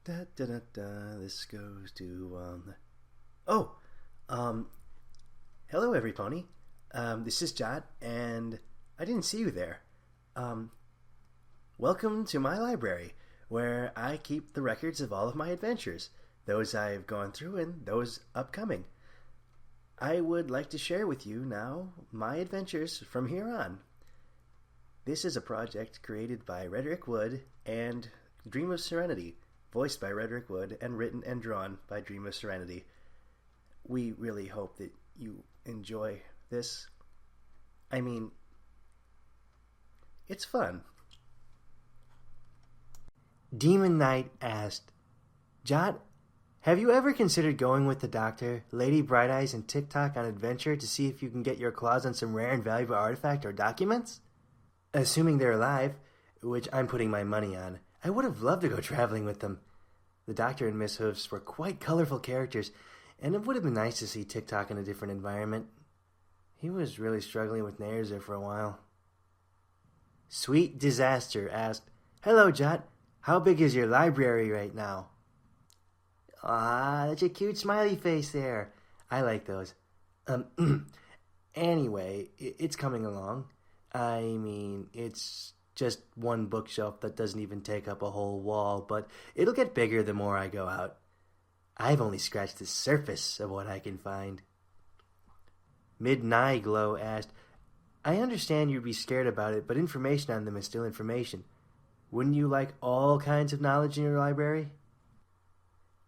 Da, da, da, da. This goes to Oh, hello, every pony. This is Jot, and I didn't see you there. Welcome to my library, where I keep the records of all of my adventures, those I've gone through and those upcoming. I would like to share with you now my adventures from here on. This is a project created by RedereickWood and DreamofSerenity, voiced by RedereickWood and written and drawn by DreamofSerenity. We really hope that you enjoy this. I mean, it's fun. Demon Knight asked, Jot, have you ever considered going with the Doctor, Lady Bright Eyes, and TikTok on adventure to see if you can get your claws on some rare and valuable artifact or documents? Assuming they're alive, which I'm putting my money on, I would have loved to go traveling with them. The Doctor and Miss Hoofs were quite colorful characters, and it would have been nice to see TikTok in a different environment. He was really struggling with Nares there for a while. Sweet Disaster asked, Hello, Jot. How big is your library right now? Ah, that's a cute smiley face there. I like those. Anyway, it's coming along. I mean, it's just one bookshelf that doesn't even take up a whole wall, but it'll get bigger the more I go out. I've only scratched the surface of what I can find. Midnight Glow asked, I understand you'd be scared about it, but information on them is still information. Wouldn't you like all kinds of knowledge in your library?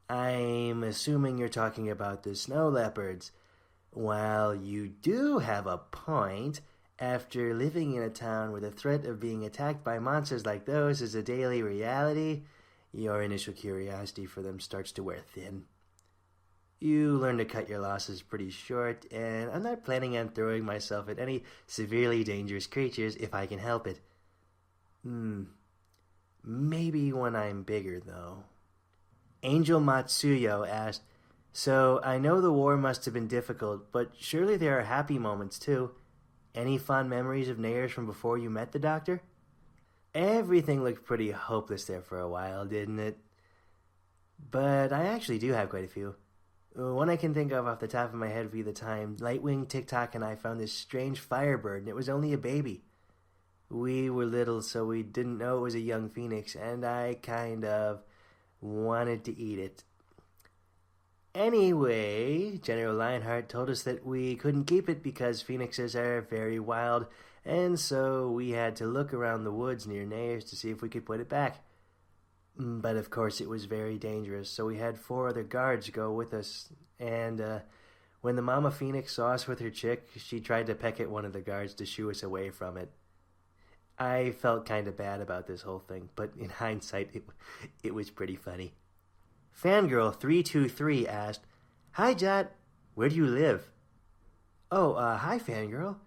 I'm assuming you're talking about the snow leopards. While you do have a point, after living in a town where the threat of being attacked by monsters like those is a daily reality, your initial curiosity for them starts to wear thin. You learn to cut your losses pretty short, and I'm not planning on throwing myself at any severely dangerous creatures if I can help it. Maybe when I'm bigger, though. Angel Matsuyo asked, So I know the war must have been difficult, but surely there are happy moments, too. Any fond memories of Nares from before you met the Doctor? Everything looked pretty hopeless there for a while, didn't it? But I actually do have quite a few. One I can think of off the top of my head would be the time Lightwing, TikTok, and I found this strange firebird, and it was only a baby. We were little, so we didn't know it was a young phoenix, and I kind of wanted to eat it. Anyway, General Lionheart told us that we couldn't keep it because phoenixes are very wild, and so we had to look around the woods near Nares to see if we could put it back. But of course it was very dangerous, so we had 4 other guards go with us, and when the mama phoenix saw us with her chick, she tried to peck at one of the guards to shoo us away from it. I felt kind of bad about this whole thing, but in hindsight, it was pretty funny. Fangirl323 asked, Hi, Jot. Where do you live? Oh, hi, Fangirl.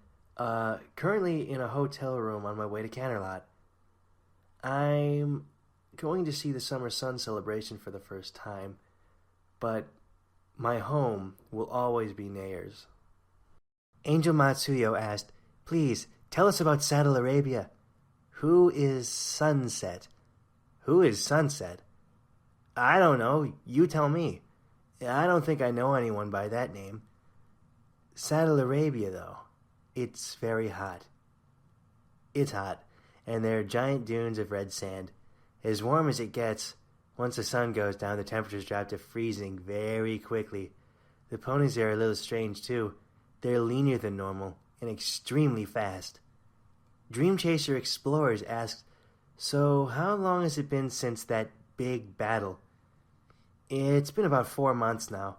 Currently in a hotel room on my way to Canterlot. I'm going to see the Summer Sun celebration for the first time, but my home will always be Nares. Angel Matsuyo asked, Please, tell us about Saddle Arabia. Who is Sunset? Who is Sunset? I don't know. You tell me. I don't think I know anyone by that name. Saddle Arabia, though. It's very hot. It's hot, and there are giant dunes of red sand. As warm as it gets, once the sun goes down, the temperatures drop to freezing very quickly. The ponies there are a little strange, too. They're leaner than normal and extremely fast. Dream Chaser Explorers asks, So how long has it been since that big battle? It's been about 4 months now.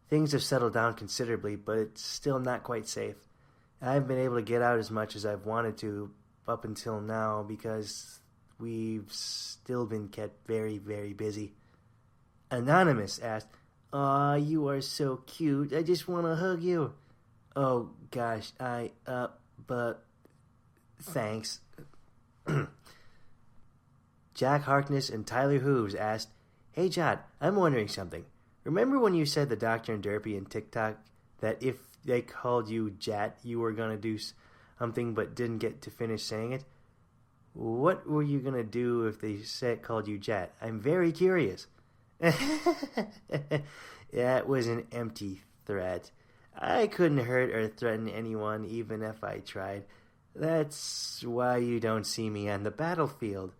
Things have settled down considerably, but it's still not quite safe. I haven't been able to get out as much as I've wanted to up until now because we've still been kept very, very busy. Anonymous asked, Aw, you are so cute. I just want to hug you. Oh, gosh, but thanks. Jack Harkness and Tyler Hooves asked, Hey, Jot, I'm wondering something. Remember when you said the Doctor and Derpy and TikTok that if they called you Jat, you were going to do something but didn't get to finish saying it? What were you going to do if they called you Jat? I'm very curious. That was an empty threat. I couldn't hurt or threaten anyone even if I tried. That's why you don't see me on the battlefield.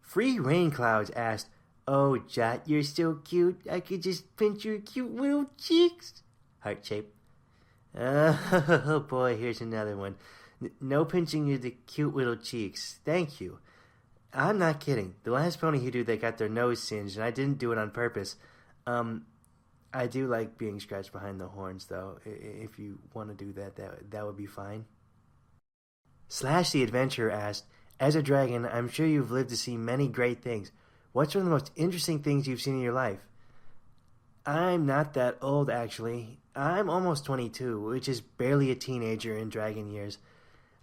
Free Rain Clouds asked, "Oh, Jot, you're so cute. I could just pinch your cute little cheeks." Heart shape. Oh boy, here's another one. No pinching of the cute little cheeks. Thank you. I'm not kidding. The last pony who did that got their nose singed, and I didn't do it on purpose. I do like being scratched behind the horns, though. If you want to do that would be fine. Slash the Adventurer asked, "As a dragon, I'm sure you've lived to see many great things. What's one of the most interesting things you've seen in your life?" I'm not that old, actually. I'm almost 22, which is barely a teenager in dragon years.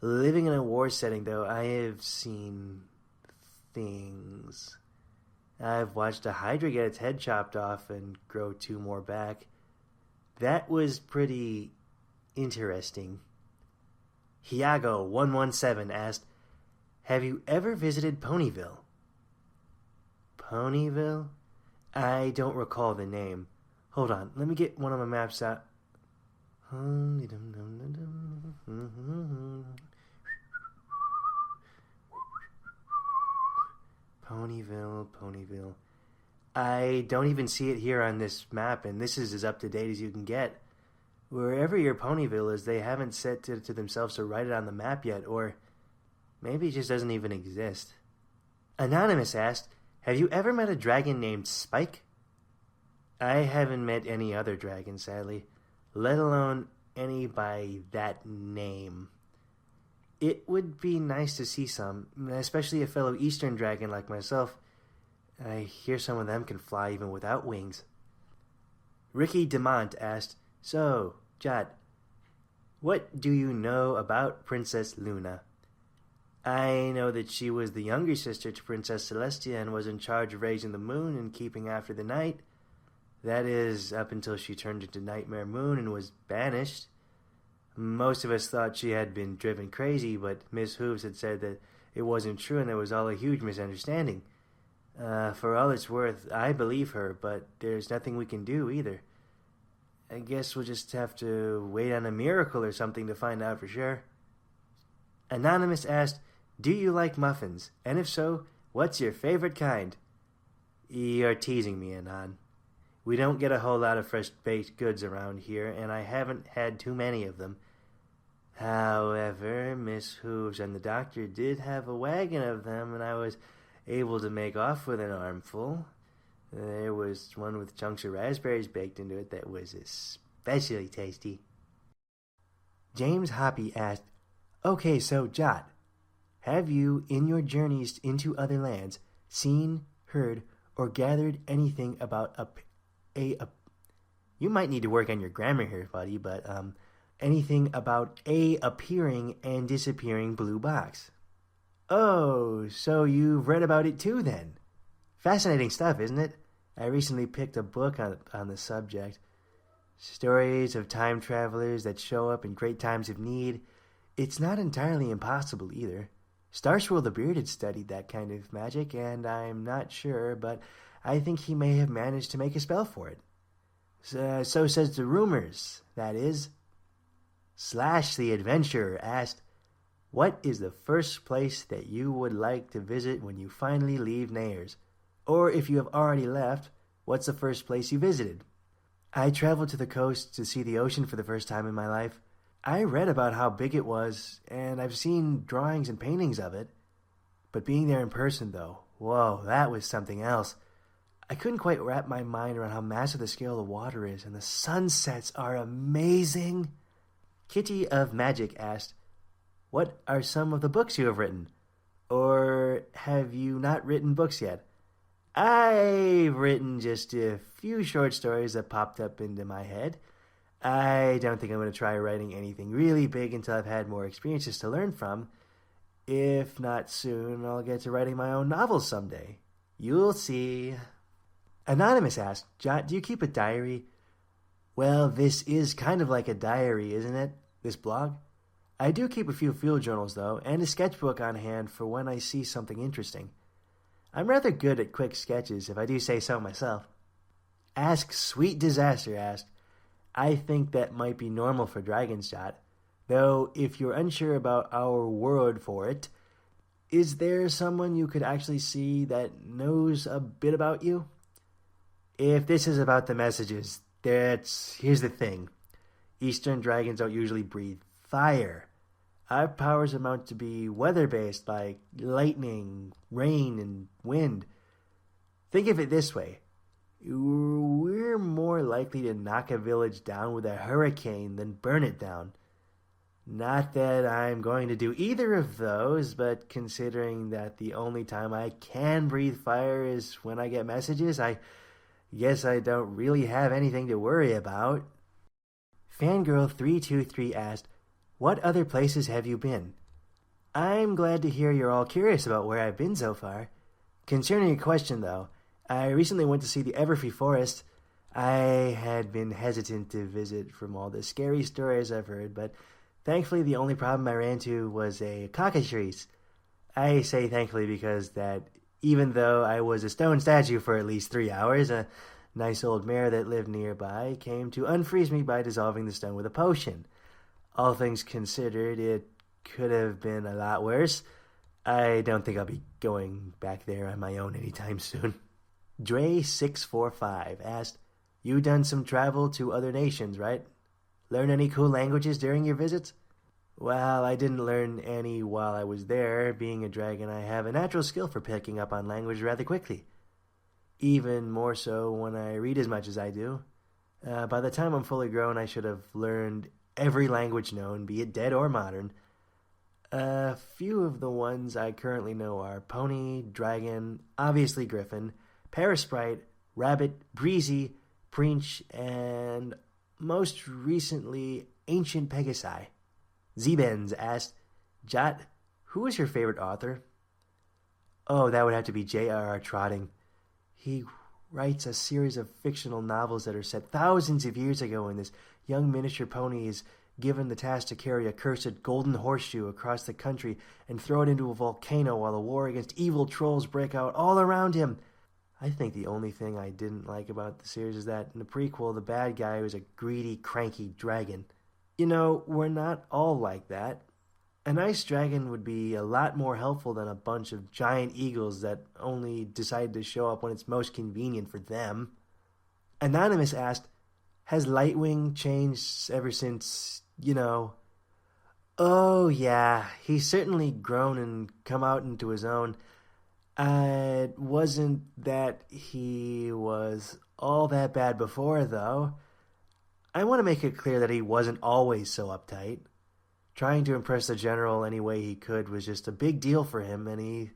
Living in a war setting, though, I have seen things. I've watched a Hydra get its head chopped off and grow 2 more back. That was pretty interesting. Hiago117 asked, "Have you ever visited Ponyville?" Ponyville? I don't recall the name. Hold on, let me get one of my maps out. Ponyville. I don't even see it here on this map, and this is as up to date as you can get. Wherever your Ponyville is, they haven't set it to themselves to write it on the map yet, or maybe it just doesn't even exist. Anonymous asked, "Have you ever met a dragon named Spike?" I haven't met any other dragon, sadly, let alone any by that name. It would be nice to see some, especially a fellow Eastern dragon like myself. I hear some of them can fly even without wings. Ricky DeMont asked, "So, Jot, what do you know about Princess Luna?" I know that she was the younger sister to Princess Celestia and was in charge of raising the moon and keeping after the night. That is, up until she turned into Nightmare Moon and was banished. Most of us thought she had been driven crazy, but Miss Hooves had said that it wasn't true and it was all a huge misunderstanding. For all it's worth, I believe her, but there's nothing we can do either. I guess we'll just have to wait on a miracle or something to find out for sure. Anonymous asked, "Do you like muffins? And if so, what's your favorite kind?" You're teasing me, Anon. We don't get a whole lot of fresh baked goods around here, and I haven't had too many of them. However, Miss Hooves and the doctor did have a wagon of them, and I was able to make off with an armful. There was one with chunks of raspberries baked into it that was especially tasty. James Hoppy asked, "Okay, so Jot, have you, in your journeys into other lands, seen, heard, or gathered anything about you might need to work on your grammar here, buddy, but anything about a appearing and disappearing blue box?" Oh, so you've read about it too, then? Fascinating stuff, isn't it? I recently picked a book on the subject. Stories of time travelers that show up in great times of need. It's not entirely impossible either. Starswirl the Bearded studied that kind of magic, and I'm not sure, but I think he may have managed to make a spell for it. So says the rumors, that is. Slash the Adventurer asked, "What is the first place that you would like to visit when you finally leave Nayers? Or if you have already left, what's the first place you visited?" I traveled to the coast to see the ocean for the first time in my life. I read about how big it was, and I've seen drawings and paintings of it. But being there in person, though, whoa, that was something else. I couldn't quite wrap my mind around how massive the scale of the water is, and the sunsets are amazing. Kitty of Magic asked, "What are some of the books you have written? Or have you not written books yet?" I've written just a few short stories that popped up into my head. I don't think I'm going to try writing anything really big until I've had more experiences to learn from. If not soon, I'll get to writing my own novels someday. You'll see. Anonymous asked, "Jot, do you keep a diary?" Well, this is kind of like a diary, isn't it? This blog? I do keep a few field journals, though, and a sketchbook on hand for when I see something interesting. I'm rather good at quick sketches, if I do say so myself. Ask Sweet Disaster asked, I think that might be normal for dragons, Jot. Though, if you're unsure about our word for it, is there someone you could actually see that knows a bit about you? If this is about the messages, here's the thing. Eastern dragons don't usually breathe fire. Our powers amount to be weather-based, like lightning, rain, and wind. Think of it this way. We're more likely to knock a village down with a hurricane than burn it down. Not that I'm going to do either of those, but considering that the only time I can breathe fire is when I get messages, I guess I don't really have anything to worry about. Fangirl323 asked, what other places have you been? I'm glad to hear you're all curious about where I've been so far. Concerning your question, though, I recently went to see the Everfree Forest. I had been hesitant to visit from all the scary stories I've heard, but thankfully the only problem I ran into was a cockatrice. I say thankfully because that even though I was a stone statue for at least 3 hours, a nice old mare that lived nearby came to unfreeze me by dissolving the stone with a potion. All things considered, it could have been a lot worse. I don't think I'll be going back there on my own anytime soon. Dre645 asked, you done some travel to other nations, right? Learn any cool languages during your visits? Well, I didn't learn any while I was there. Being a dragon, I have a natural skill for picking up on language rather quickly. Even more so when I read as much as I do. By the time I'm fully grown, I should have learned every language known, be it dead or modern. A few of the ones I currently know are Pony, Dragon, obviously Griffin, Parasprite, Rabbit, Breezy, Princh, and most recently, Ancient Pegasi. Zbenz asked, Jot, who is your favorite author? Oh, that would have to be J.R.R. Trotting. He writes a series of fictional novels that are set thousands of years ago when this young miniature pony is given the task to carry a cursed golden horseshoe across the country and throw it into a volcano while a war against evil trolls break out all around him. I think the only thing I didn't like about the series is that in the prequel, the bad guy was a greedy, cranky dragon. You know, we're not all like that. A nice dragon would be a lot more helpful than a bunch of giant eagles that only decide to show up when it's most convenient for them. Anonymous asked, has Lightwing changed ever since, Oh, yeah, he's certainly grown and come out into his own. It wasn't that he was all that bad before, though. I want to make it clear that he wasn't always so uptight. Trying to impress the general any way he could was just a big deal for him, and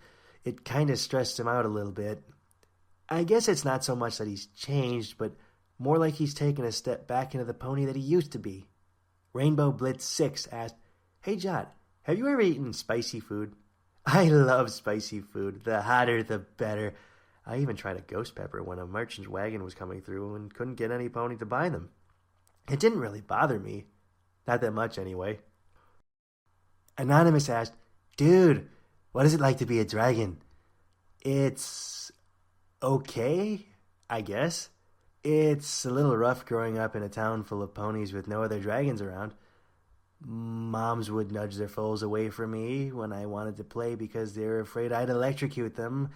it kind of stressed him out a little bit. I guess it's not so much that he's changed, but more like he's taken a step back into the pony that he used to be. Rainbow Blitz 6 asked, Hey Jot, have you ever eaten spicy food? I love spicy food. The hotter, the better. I even tried a ghost pepper when a merchant's wagon was coming through and couldn't get any pony to buy them. It didn't really bother me. Not that much, anyway. Anonymous asked, Dude, what is it like to be a dragon? It's okay, I guess. It's a little rough growing up in a town full of ponies with no other dragons around. Moms would nudge their foals away from me when I wanted to play because they were afraid I'd electrocute them.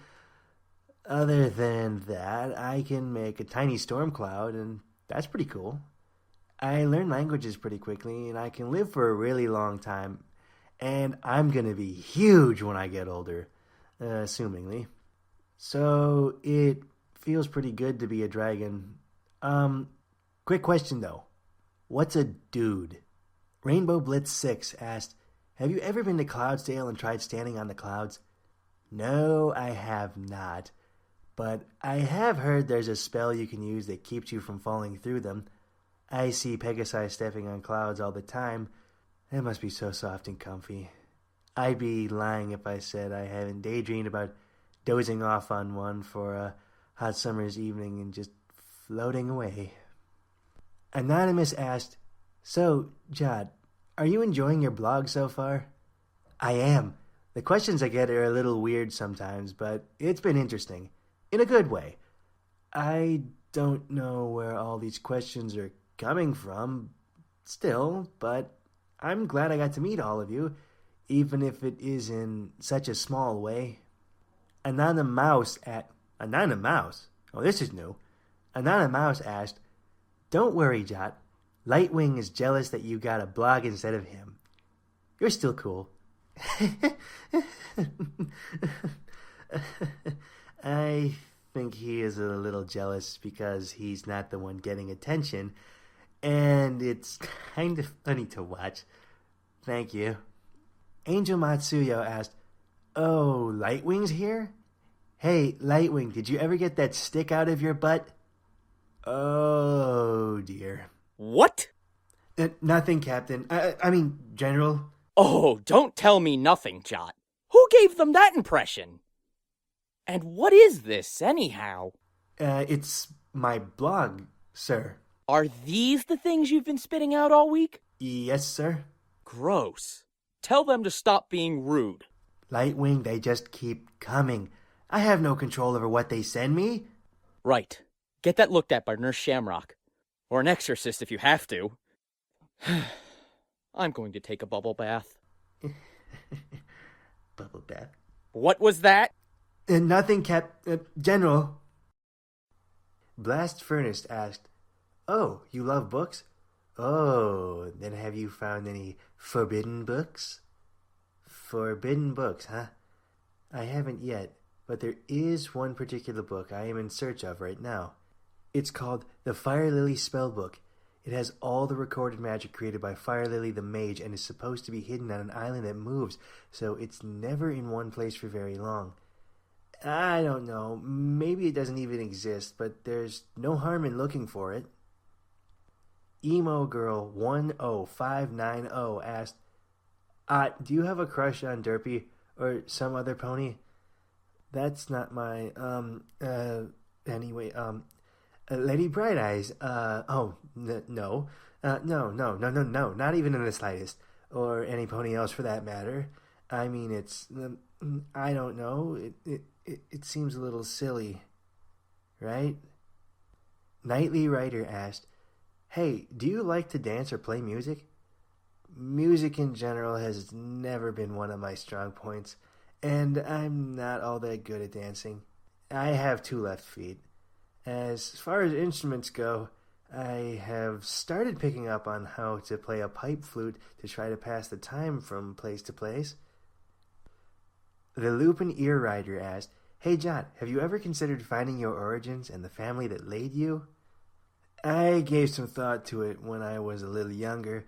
Other than that, I can make a tiny storm cloud, and that's pretty cool. I learn languages pretty quickly, and I can live for a really long time. And I'm going to be huge when I get older, assumingly. So it feels pretty good to be a dragon. Quick question, though. What's a dude? Rainbow Blitz 6 asked, Have you ever been to Cloudsdale and tried standing on the clouds? No, I have not. But I have heard there's a spell you can use that keeps you from falling through them. I see Pegasi stepping on clouds all the time. It must be so soft and comfy. I'd be lying if I said I haven't daydreamed about dozing off on one for a hot summer's evening and just floating away. Anonymous asked, So, Jot, are you enjoying your blog so far? I am. The questions I get are a little weird sometimes, but it's been interesting. In a good way. I don't know where all these questions are coming from still, but I'm glad I got to meet all of you, even if it is in such a small way. Anonymous? Oh, this is new. Anonymous asked, "Don't worry, Jot. Lightwing is jealous that you got a blog instead of him. You're still cool." I think he is a little jealous because he's not the one getting attention, and it's kind of funny to watch. Thank you. Angel Matsuyo asked, "Oh, Lightwing's here? Hey, Lightwing, did you ever get that stick out of your butt?" "Oh, dear." What? Nothing, Captain. I mean, General. Oh, don't tell me nothing, Jot. Who gave them that impression? And what is this, anyhow? It's my blog, sir. Are these the things you've been spitting out all week? Yes, sir. Gross. Tell them to stop being rude. Lightwing, they just keep coming. I have no control over what they send me. Right. Get that looked at by Nurse Shamrock. Or an exorcist if you have to. I'm going to take a bubble bath. Bubble bath. What was that? Nothing, General. Blast Furnace asked, "Oh, you love books? Oh, then have you found any forbidden books?" Forbidden books, huh? I haven't yet, but there is one particular book I am in search of right now. It's called the Fire Lily Spellbook. It has all the recorded magic created by Fire Lily the Mage and is supposed to be hidden on an island that moves, so it's never in one place for very long. I don't know, maybe it doesn't even exist, but there's no harm in looking for it. Emo Girl 10590 asked, "Do you have a crush on Derpy or some other pony?" That's not my, anyway, Lady Bright Eyes, no. No, not even in the slightest. Or any pony else for that matter. I mean, it's, I don't know, it seems a little silly, right? Nightly Writer asked, "Hey, do you like to dance or play music?" Music in general has never been one of my strong points, and I'm not all that good at dancing. I have 2 left feet. As far as instruments go, I have started picking up on how to play a pipe flute to try to pass the time from place to place. The Lupin Ear Rider asked, "Hey Jot, have you ever considered finding your origins and the family that laid you?" I gave some thought to it when I was a little younger,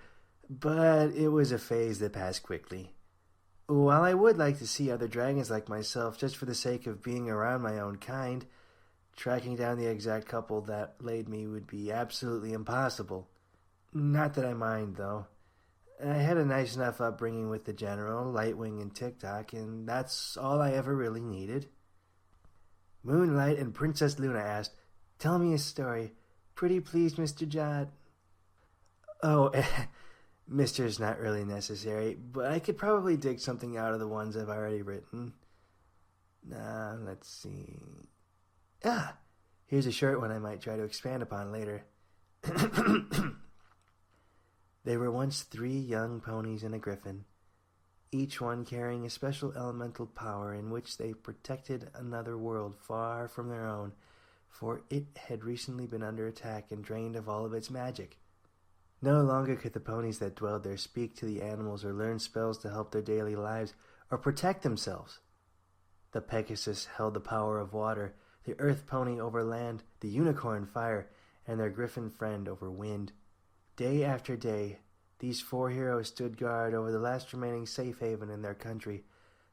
but it was a phase that passed quickly. While I would like to see other dragons like myself just for the sake of being around my own kind, tracking down the exact couple that laid me would be absolutely impossible. Not that I mind, though. I had a nice enough upbringing with the General, Lightwing, and TikTok, and that's all I ever really needed. Moonlight and Princess Luna asked, "Tell me a story. Pretty please, Mr. Jot." Oh, Mister's not really necessary, but I could probably dig something out of the ones I've already written. Let's see. Here's a short one I might try to expand upon later. There were once 3 young ponies and a griffin, each one carrying a special elemental power in which they protected another world far from their own, for it had recently been under attack and drained of all of its magic. No longer could the ponies that dwelled there speak to the animals or learn spells to help their daily lives or protect themselves. The Pegasus held the power of water, the Earth Pony over land, the Unicorn fire, and their Griffin friend over wind. Day after day, these 4 heroes stood guard over the last remaining safe haven in their country,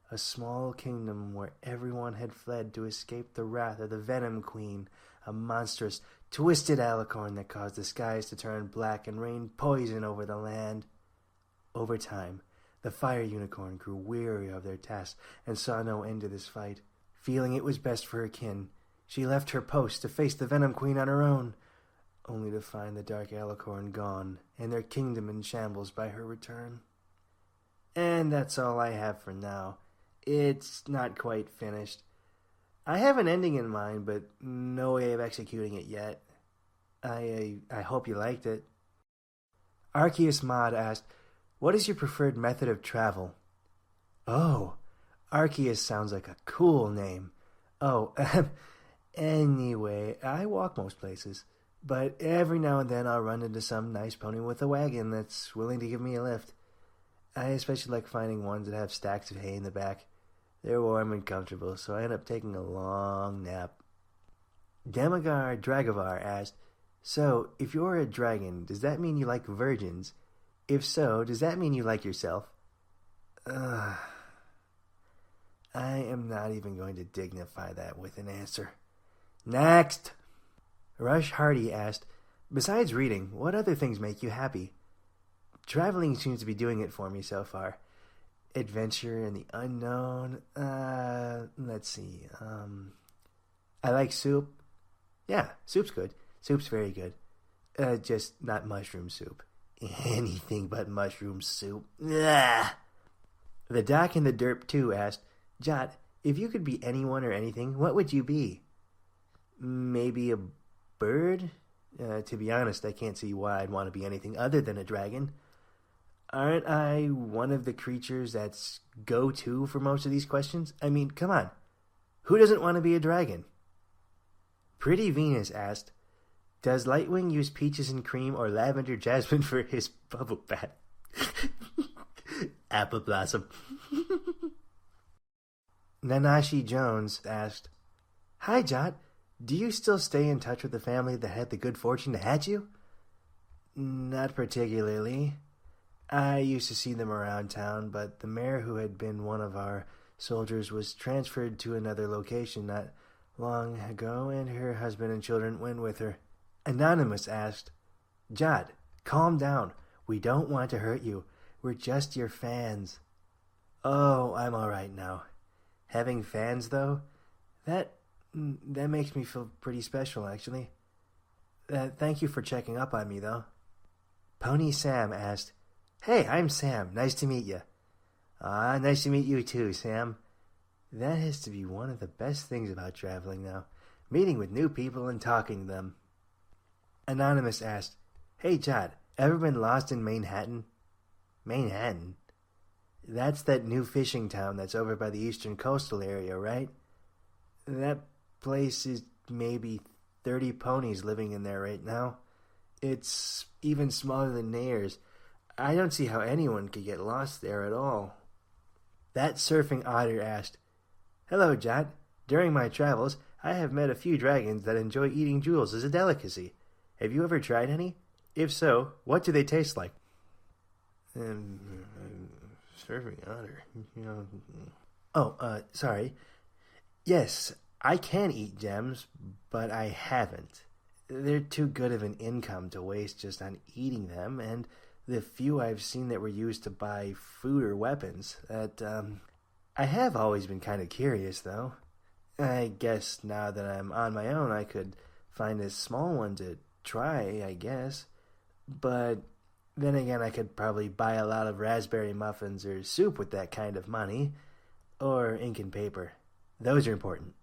a small kingdom where everyone had fled to escape the wrath of the Venom Queen, a monstrous, twisted alicorn that caused the skies to turn black and rained poison over the land. Over time, the Fire Unicorn grew weary of their task and saw no end to this fight. Feeling it was best for her kin, she left her post to face the Venom Queen on her own, only to find the Dark Alicorn gone and their kingdom in shambles by her return. And that's all I have for now. It's not quite finished. I have an ending in mind, but no way of executing it yet. I hope you liked it. Arceus Mod asked, what is your preferred method of travel? Oh, Arceus sounds like a cool name. Oh, anyway, I walk most places, but every now and then I'll run into some nice pony with a wagon that's willing to give me a lift. I especially like finding ones that have stacks of hay in the back. They're warm and comfortable, so I end up taking a long nap. Demagar Dragovar asked, so, if you're a dragon, does that mean you like virgins? If so, does that mean you like yourself? I am not even going to dignify that with an answer. Next! Rush Hardy asked, besides reading, what other things make you happy? Traveling seems to be doing it for me so far. Adventure and the unknown. Let's see. I like soup. Yeah, soup's good. Soup's very good. Just not mushroom soup. Anything but mushroom soup. Ugh. The Doc and the Derp 2 asked, Jot, if you could be anyone or anything, what would you be? Maybe a bird? To be honest, I can't see why I'd want to be anything other than a dragon. Aren't I one of the creatures that's go-to for most of these questions? I mean, come on. Who doesn't want to be a dragon? Pretty Venus asked, does Lightwing use peaches and cream or lavender jasmine for his bubble bath? Apple blossom. Nanashi Jones asked, hi, Jot. Do you still stay in touch with the family that had the good fortune to hatch you? Not particularly. I used to see them around town, but the mayor who had been one of our soldiers was transferred to another location not long ago, and her husband and children went with her. Anonymous asked, Jot, calm down. We don't want to hurt you. We're just your fans. Oh, I'm all right now. Having fans, though, that makes me feel pretty special, actually. Thank you for checking up on me, though. Pony Sam asked, hey, I'm Sam. Nice to meet you. Nice to meet you too, Sam. That has to be one of the best things about traveling now. Meeting with new people and talking to them. Anonymous asked, hey, Jot, ever been lost in Manhattan? Manhattan? That's that new fishing town that's over by the eastern coastal area, right? That place is maybe 30 ponies living in there right now. It's even smaller than Nayer's. I don't see how anyone could get lost there at all. That surfing otter asked, hello, Jot. During my travels, I have met a few dragons that enjoy eating jewels as a delicacy. Have you ever tried any? If so, what do they taste like? Surfing otter. Sorry. Yes, I can eat gems, but I haven't. They're too good of an income to waste just on eating them, and the few I've seen that were used to buy food or weapons. I have always been kind of curious, though. I guess now that I'm on my own, I could find a small one to try, I guess. But then again, I could probably buy a lot of raspberry muffins or soup with that kind of money. Or ink and paper. Those are important.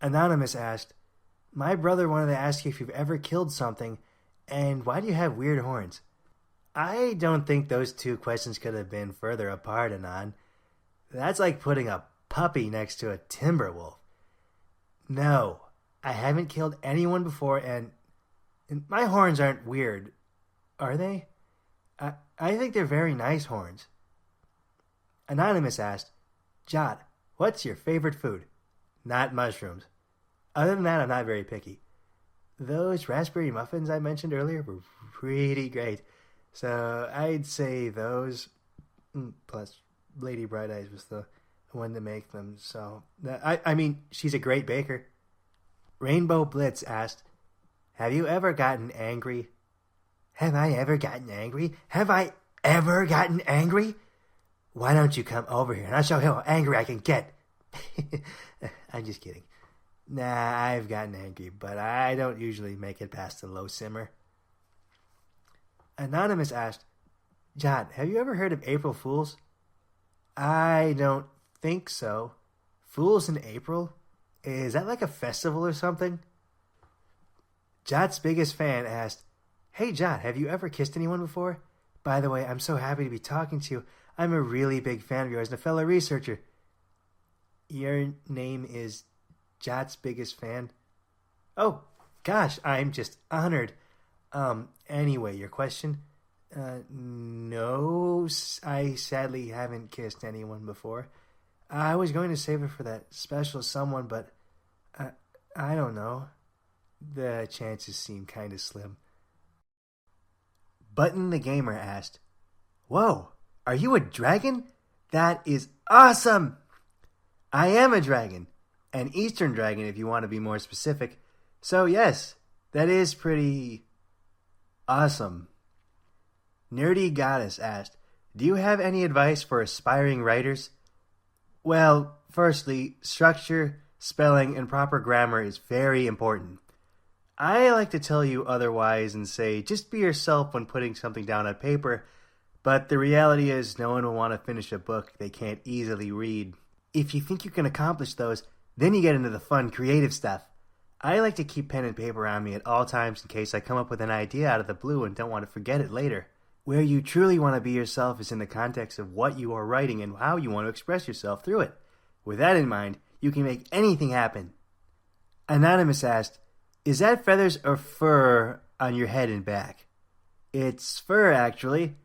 Anonymous asked, my brother wanted to ask you if you've ever killed something, and why do you have weird horns? I don't think those two questions could have been further apart, Anon. That's like putting a puppy next to a timber wolf. No, I haven't killed anyone before, and my horns aren't weird, are they? I think they're very nice horns. Anonymous asked, Jot, what's your favorite food? Not mushrooms. Other than that, I'm not very picky. Those raspberry muffins I mentioned earlier were pretty great. So I'd say those, plus Lady Bright Eyes was the one to make them. So, I mean, she's a great baker. Rainbow Blitz asked, have you ever gotten angry? Have I ever gotten angry? Have I ever gotten angry? Why don't you come over here and I'll show you how angry I can get. I'm just kidding. Nah, I've gotten angry, but I don't usually make it past the low simmer. Anonymous asked, Jot, have you ever heard of April Fools? I don't think so. Fools in April? Is that like a festival or something? Jot's biggest fan asked, "Hey Jot, have you ever kissed anyone before? By the way, I'm so happy to be talking to you. I'm a really big fan of yours and a fellow researcher." Your name is Jot's biggest fan? Oh, gosh, I'm just honored. Anyway, your question? No, I sadly haven't kissed anyone before. I was going to save it for that special someone, but I don't know. The chances seem kind of slim. Button the Gamer asked, "Whoa, are you a dragon? That is awesome!" I am a dragon, an Eastern dragon if you want to be more specific. So yes, that is pretty awesome. Nerdy Goddess asked, "Do you have any advice for aspiring writers?" Well, firstly, structure, spelling, and proper grammar is very important. I like to tell you otherwise and say just be yourself when putting something down on paper, but the reality is no one will want to finish a book they can't easily read. If you think you can accomplish those, then you get into the fun, creative stuff. I like to keep pen and paper on me at all times in case I come up with an idea out of the blue and don't want to forget it later. Where you truly want to be yourself is in the context of what you are writing and how you want to express yourself through it. With that in mind, you can make anything happen. Anonymous asked, "Is that feathers or fur on your head and back?" It's fur, actually.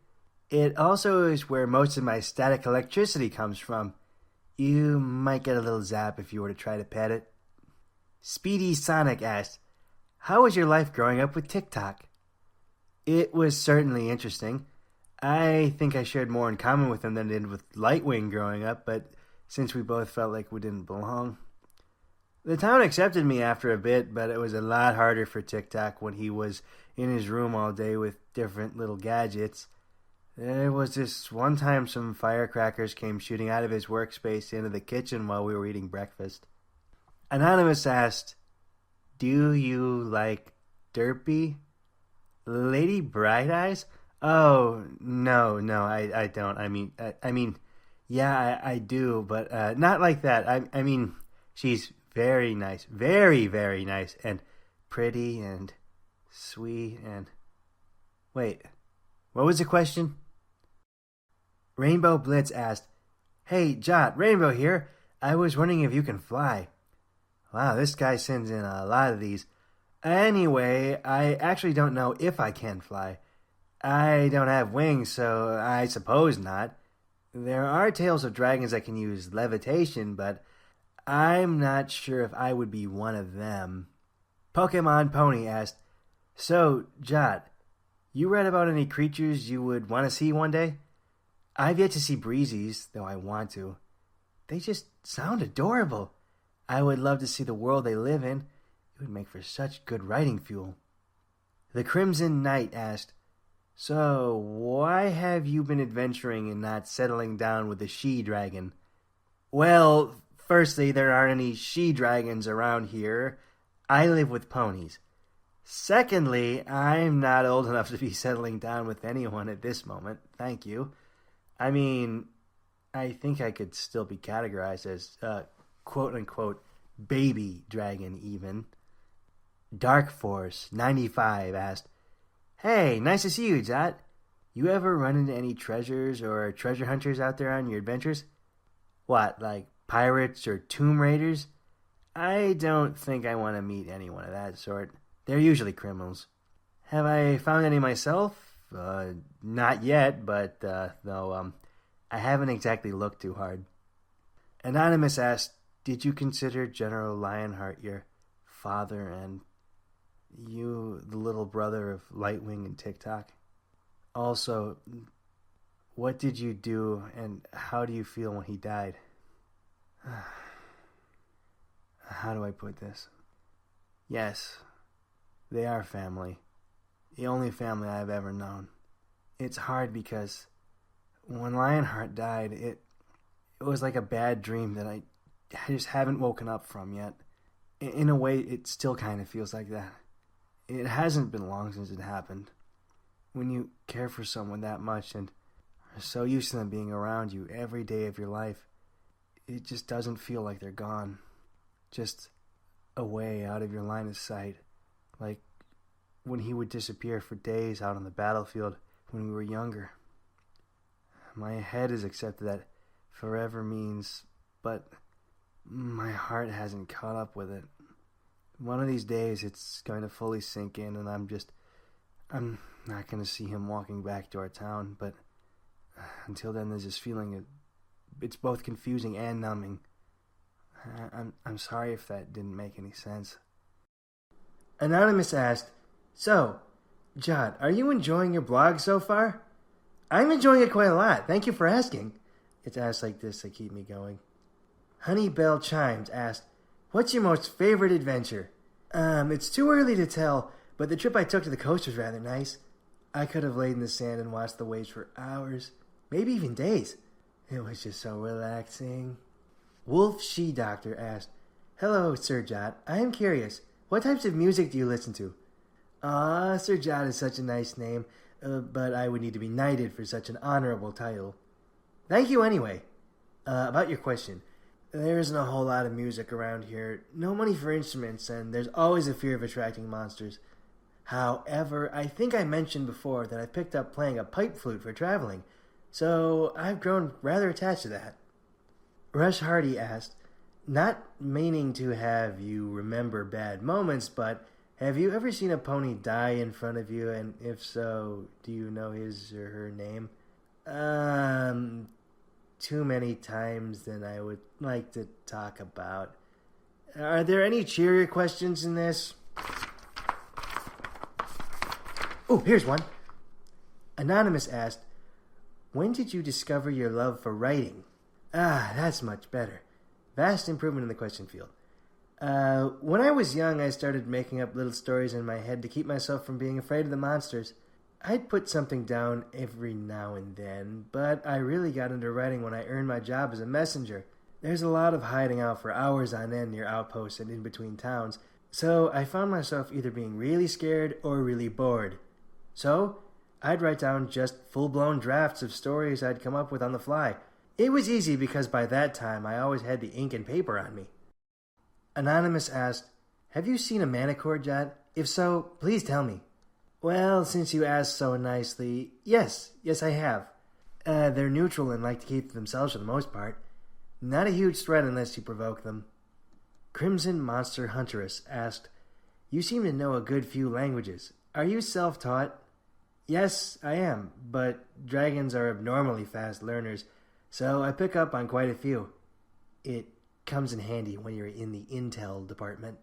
It also is where most of my static electricity comes from. You might get a little zap if you were to try to pet it. Speedy Sonic asked, "How was your life growing up with TikTok?" It was certainly interesting. I think I shared more in common with him than I did with Lightwing growing up, but since we both felt like we didn't belong. The town accepted me after a bit, but it was a lot harder for TikTok when he was in his room all day with different little gadgets. There was this one time some firecrackers came shooting out of his workspace into the kitchen while we were eating breakfast. Anonymous asked, "Do you like Derpy?" Lady Bright Eyes? Oh, no, I don't. I mean, yeah, I do, but not like that. I mean, she's very nice, very, very nice, and pretty, and sweet, and... Wait, what was the question? Rainbow Blitz asked, "Hey, Jot, Rainbow here. I was wondering if you can fly." Wow, this guy sends in a lot of these. Anyway, I actually don't know if I can fly. I don't have wings, so I suppose not. There are tales of dragons that can use levitation, but I'm not sure if I would be one of them. Pokemon Pony asked, "So, Jot, you read about any creatures you would want to see one day?" I've yet to see Breezies, though I want to. They just sound adorable. I would love to see the world they live in. It would make for such good writing fuel. The Crimson Knight asked, "So, why have you been adventuring and not settling down with the she-dragon?" Well, firstly, there aren't any she-dragons around here. I live with ponies. Secondly, I'm not old enough to be settling down with anyone at this moment, thank you. I mean, I think I could still be categorized as quote-unquote baby dragon even. Dark Force 95 asked, "Hey, nice to see you, Jot. You ever run into any treasures or treasure hunters out there on your adventures?" What, like pirates or tomb raiders? I don't think I want to meet anyone of that sort. They're usually criminals. Have I found any myself? Not yet, but though I haven't exactly looked too hard. Anonymous asked, "Did you consider General Lionheart your father and you the little brother of Lightwing and TikTok? Also, what did you do and how do you feel when he died?" How do I put this? Yes, they are family. The only family I've ever known. It's hard because when Lionheart died, it was like a bad dream that I just haven't woken up from yet. In a way, it still kind of feels like that. It hasn't been long since it happened. When you care for someone that much and are so used to them being around you every day of your life, it just doesn't feel like they're gone. Just away out of your line of sight. Like when he would disappear for days out on the battlefield when we were younger. My head has accepted that forever means, but my heart hasn't caught up with it. One of these days it's going to fully sink in, and I'm not going to see him walking back to our town, but until then there's this feeling it's both confusing and numbing. I'm sorry if that didn't make any sense. Anonymous asked, "So, Jot, are you enjoying your blog so far?" "I'm enjoying it quite a lot. Thank you for asking." It's asks like this that keep me going. Honey Bell Chimes asked, "What's your most favorite adventure?" It's too early to tell, but the trip I took to the coast was rather nice. I could have laid in the sand and watched the waves for hours, maybe even days. It was just so relaxing. Wolf She-Doctor asked, "Hello, Sir Jot. I am curious. What types of music do you listen to?" Sir Jot is such a nice name, but I would need to be knighted for such an honorable title. Thank you anyway. About your question, there isn't a whole lot of music around here, no money for instruments, and there's always a fear of attracting monsters. However, I think I mentioned before that I picked up playing a pipe flute for traveling, so I've grown rather attached to that. Rush Hardy asked, "Not meaning to have you remember bad moments, but have you ever seen a pony die in front of you, and if so, do you know his or her name?" Too many times than I would like to talk about. Are there any cheerier questions in this? Oh, here's one. Anonymous asked, "When did you discover your love for writing?" That's much better. Vast improvement in the question field. When I was young, I started making up little stories in my head to keep myself from being afraid of the monsters. I'd put something down every now and then, but I really got into writing when I earned my job as a messenger. There's a lot of hiding out for hours on end near outposts and in between towns, so I found myself either being really scared or really bored. So, I'd write down just full-blown drafts of stories I'd come up with on the fly. It was easy because by that time I always had the ink and paper on me. Anonymous asked, "Have you seen a manicore, Jot? If so, please tell me." Well, since you asked so nicely, yes I have. They're neutral and like to keep to themselves for the most part. Not a huge threat unless you provoke them. Crimson Monster Huntress asked, "You seem to know a good few languages. Are you self-taught?" Yes, I am, but dragons are abnormally fast learners, so I pick up on quite a few. It comes in handy when you're in the intel department.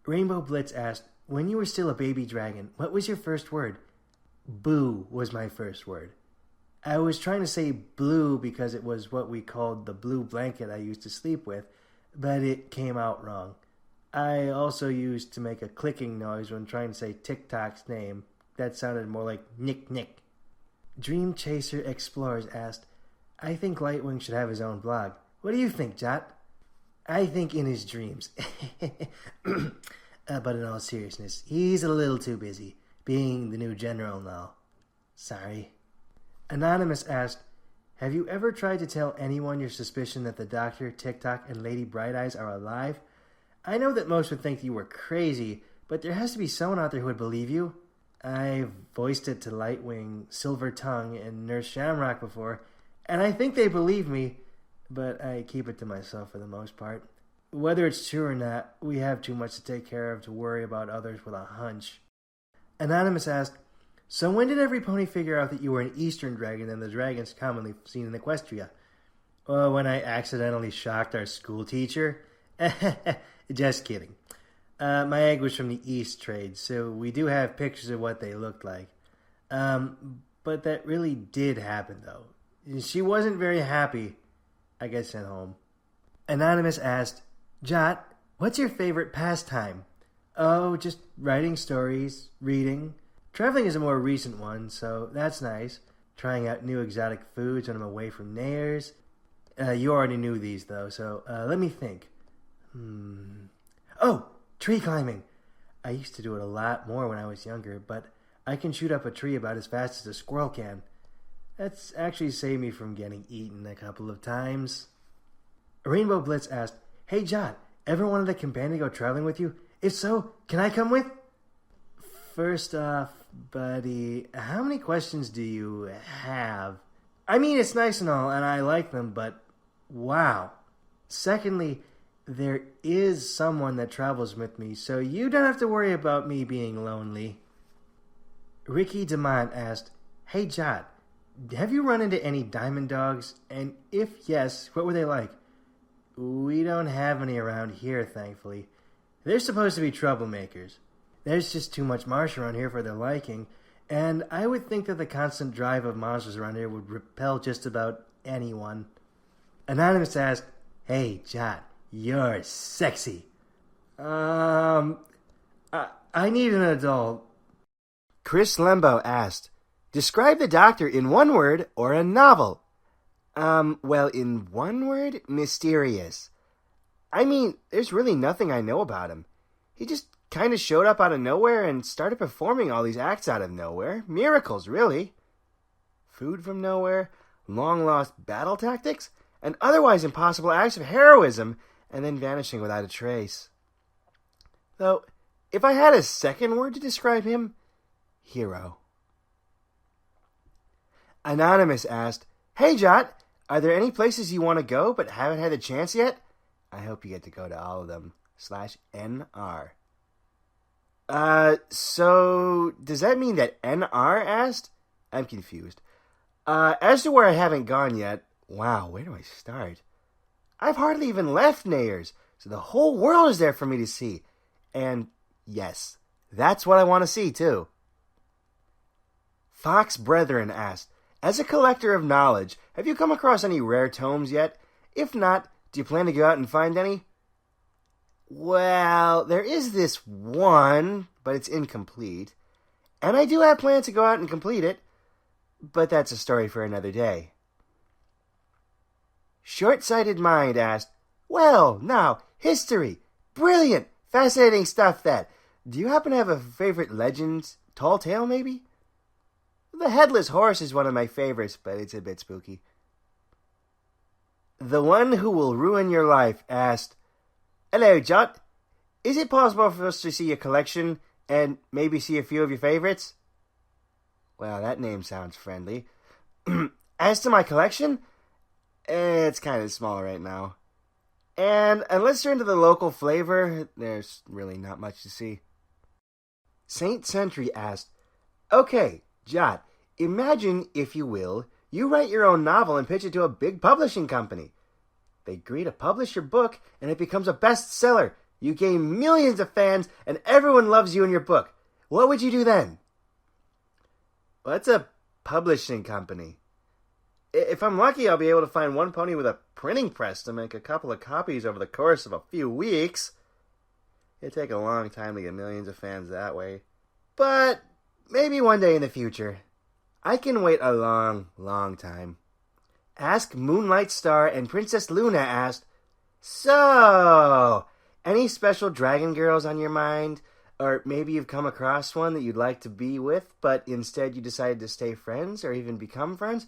Rainbow Blitz asked, "When you were still a baby dragon, what was your first word?" Boo was my first word. I was trying to say blue because it was what we called the blue blanket I used to sleep with, but it came out wrong. I also used to make a clicking noise when trying to say TikTok's name. That sounded more like Nick Nick. Dream Chaser Explorers asked, "I think Lightwing should have his own blog. What do you think, Jot?" I think in his dreams. But in all seriousness, he's a little too busy, being the new general and all. Sorry. Anonymous asked, "Have you ever tried to tell anyone your suspicion that the Doctor, TikTok, and Lady Bright Eyes are alive? I know that most would think you were crazy, but there has to be someone out there who would believe you. I've voiced it to Lightwing, Silver Tongue, and Nurse Shamrock before, and I think they believe me, but I keep it to myself for the most part. Whether it's true or not, we have too much to take care of to worry about others with a hunch." Anonymous asked, "So when did every pony figure out that you were an Eastern dragon than the dragons commonly seen in Equestria?" When I accidentally shocked our school teacher. Just kidding. My egg was from the East trade, so we do have pictures of what they looked like. But that really did happen, though. She wasn't very happy. I got sent home. Anonymous asked, "Jot, what's your favorite pastime?" Oh, just writing stories, reading. Traveling is a more recent one, so that's nice. Trying out new exotic foods when I'm away from neighbors. You already knew these, though, so let me think. Oh, tree climbing. I used to do it a lot more when I was younger, but I can shoot up a tree about as fast as a squirrel can. That's actually saved me from getting eaten a couple of times. Rainbow Blitz asked, "Hey Jot, ever wanted a companion to go traveling with you? If so, can I come with?" First off, buddy, how many questions do you have? I mean, it's nice and all, and I like them, but wow. Secondly, there is someone that travels with me, so you don't have to worry about me being lonely. Ricky DeMont asked, "Hey Jot, have you run into any diamond dogs? And if yes, what were they like?" We don't have any around here, thankfully. They're supposed to be troublemakers. There's just too much marsh around here for their liking, and I would think that the constant drive of monsters around here would repel just about anyone. Anonymous asked, "Hey, Jot, you're sexy." I need an adult. Chris Lembo asked, "Describe the Doctor in one word or a novel." Well, in one word, mysterious. I mean, there's really nothing I know about him. He just kind of showed up out of nowhere and started performing all these acts out of nowhere. Miracles, really. Food from nowhere, long-lost battle tactics, and otherwise impossible acts of heroism, and then vanishing without a trace. Though, if I had a second word to describe him, hero. Anonymous asked, "Hey Jot, are there any places you want to go but haven't had the chance yet? I hope you get to go to all of them. /NR." So does that mean that NR asked? I'm confused. As to where I haven't gone yet, wow, where do I start? I've hardly even left Nayers, so the whole world is there for me to see. And yes, that's what I want to see too. Fox Brethren asked, "As a collector of knowledge, have you come across any rare tomes yet? If not, do you plan to go out and find any?" Well, there is this one, but it's incomplete. And I do have plans to go out and complete it, but that's a story for another day. Short-Sighted Mind asked, "Well, now, history. Brilliant, fascinating stuff that. Do you happen to have a favorite legend? Tall tale, maybe?" The Headless Horse is one of my favorites, but it's a bit spooky. The One Who Will Ruin Your Life asked, "Hello, Jot. Is it possible for us to see your collection and maybe see a few of your favorites?" Well, that name sounds friendly. As to my collection, it's kind of small right now. And unless you're into the local flavor, there's really not much to see. Saint Sentry asked, "Okay, Jot, imagine, if you will, you write your own novel and pitch it to a big publishing company. They agree to publish your book, and it becomes a bestseller. You gain millions of fans, and everyone loves you and your book. What would you do then?" What's a publishing company? If I'm lucky, I'll be able to find one pony with a printing press to make a couple of copies over the course of a few weeks. It'd take a long time to get millions of fans that way. But maybe one day in the future. I can wait a long, long time. Ask Moonlight Star and Princess Luna asked, "So, any special dragon girls on your mind? Or maybe you've come across one that you'd like to be with, but instead you decided to stay friends or even become friends?"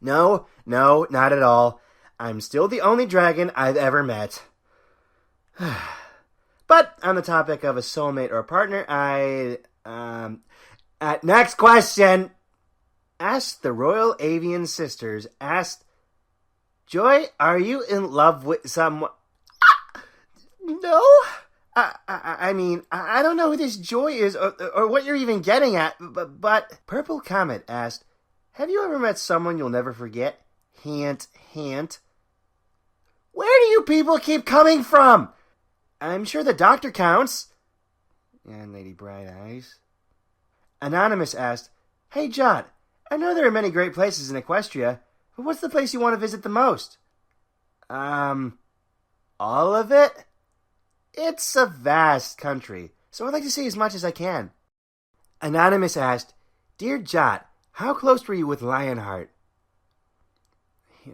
No, not at all. I'm still the only dragon I've ever met. But on the topic of a soulmate or a partner, next question. Asked the Royal Avian Sisters, asked, "Joy, are you in love with someone?" No. I mean, I don't know who this Joy is or what you're even getting at, but Purple Comet asked, "Have you ever met someone you'll never forget?" Hint, hint. Where do you people keep coming from? I'm sure the Doctor counts. And Lady Bright Eyes. Anonymous asked, "Hey, Jot, I know there are many great places in Equestria, but what's the place you want to visit the most?" All of it? It's a vast country, so I'd like to see as much as I can. Anonymous asked, "Dear Jot, how close were you with Lionheart?"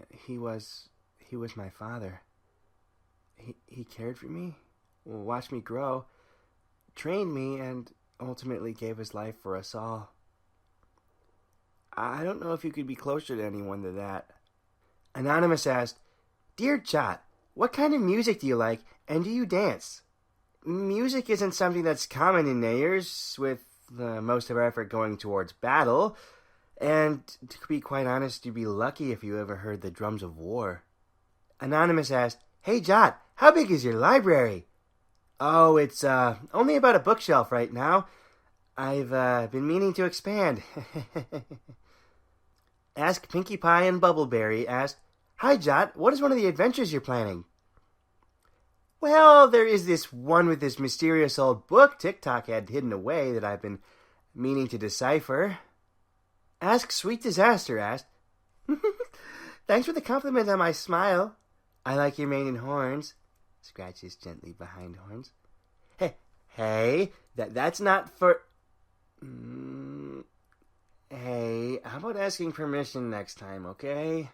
He was my father. He cared for me, watched me grow, trained me, and ultimately gave his life for us all. I don't know if you could be closer to anyone than that. Anonymous asked, Dear Jot, what kind of music do you like, and do you dance? Music isn't something that's common in Nayers, with most of our effort going towards battle, and to be quite honest, you'd be lucky if you ever heard the drums of war. Anonymous asked, Hey Jot, how big is your library? Oh, it's only about a bookshelf right now. I've been meaning to expand. Ask Pinkie Pie and Bubbleberry asked, Hi Jot, what is one of the adventures you're planning? Well, there is this one with this mysterious old book TikTok had hidden away that I've been meaning to decipher. Ask Sweet Disaster asked, Thanks for the compliment on my smile. I like your mane and horns. Scratches gently behind horns. Hey, that's not for... Hey, how about asking permission next time, okay?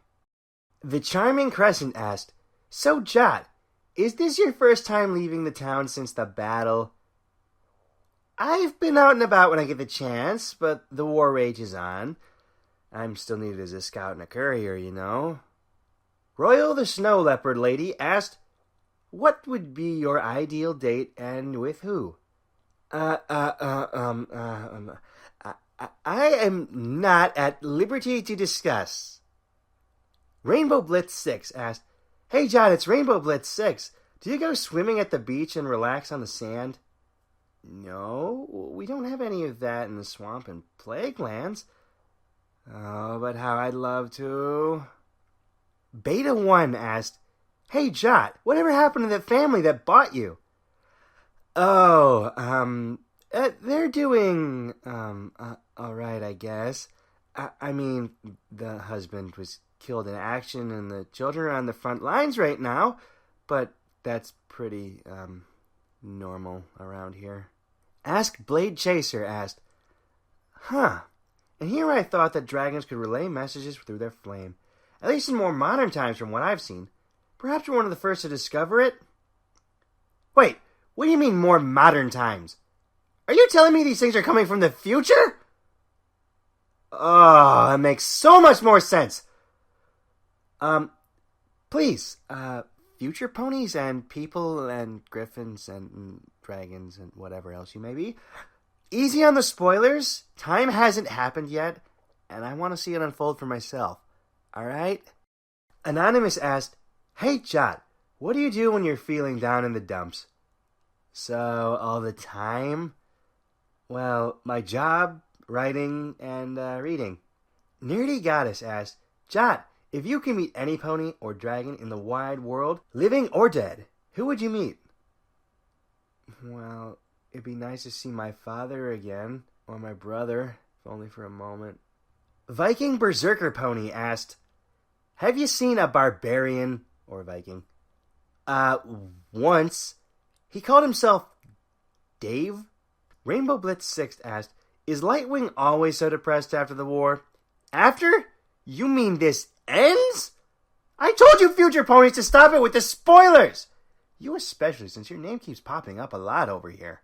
The Charming Crescent asked, So Jot, is this your first time leaving the town since the battle? I've been out and about when I get the chance, but the war rages on. I'm still needed as a scout and a courier, you know. Royal the Snow Leopard Lady asked, What would be your ideal date and with who? I am not at liberty to discuss. Rainbow Blitz 6 asked, Hey Jot, it's Rainbow Blitz 6. Do you go swimming at the beach and relax on the sand? No, we don't have any of that in the swamp and plague lands. Oh, but how I'd love to. Beta 1 asked, Hey Jot, whatever happened to the family that bought you? Oh, they're doing, alright, I guess. I mean, the husband was killed in action and the children are on the front lines right now, but that's pretty, normal around here. Ask Blade Chaser asked, Huh, and here I thought that dragons could relay messages through their flame, at least in more modern times from what I've seen. Perhaps we're one of the first to discover it? Wait, what do you mean more modern times? Are you telling me these things are coming from the future? Oh, that makes so much more sense. Please, future ponies and people and griffins and dragons and whatever else you may be, easy on the spoilers. Time hasn't happened yet, and I want to see it unfold for myself. Alright? Anonymous asked, Hey Jot, what do you do when you're feeling down in the dumps? So, all the time? Well, my job, writing, and reading. Nerdy Goddess asked, Jot, if you can meet any pony or dragon in the wide world, living or dead, who would you meet? Well, it'd be nice to see my father again, or my brother, if only for a moment. Viking Berserker Pony asked, Have you seen a barbarian, or Viking? Once. He called himself Dave. Rainbow Blitz 6 asked, Is Lightwing always so depressed after the war? After? You mean this ends? I told you future ponies to stop it with the spoilers! You especially, since your name keeps popping up a lot over here.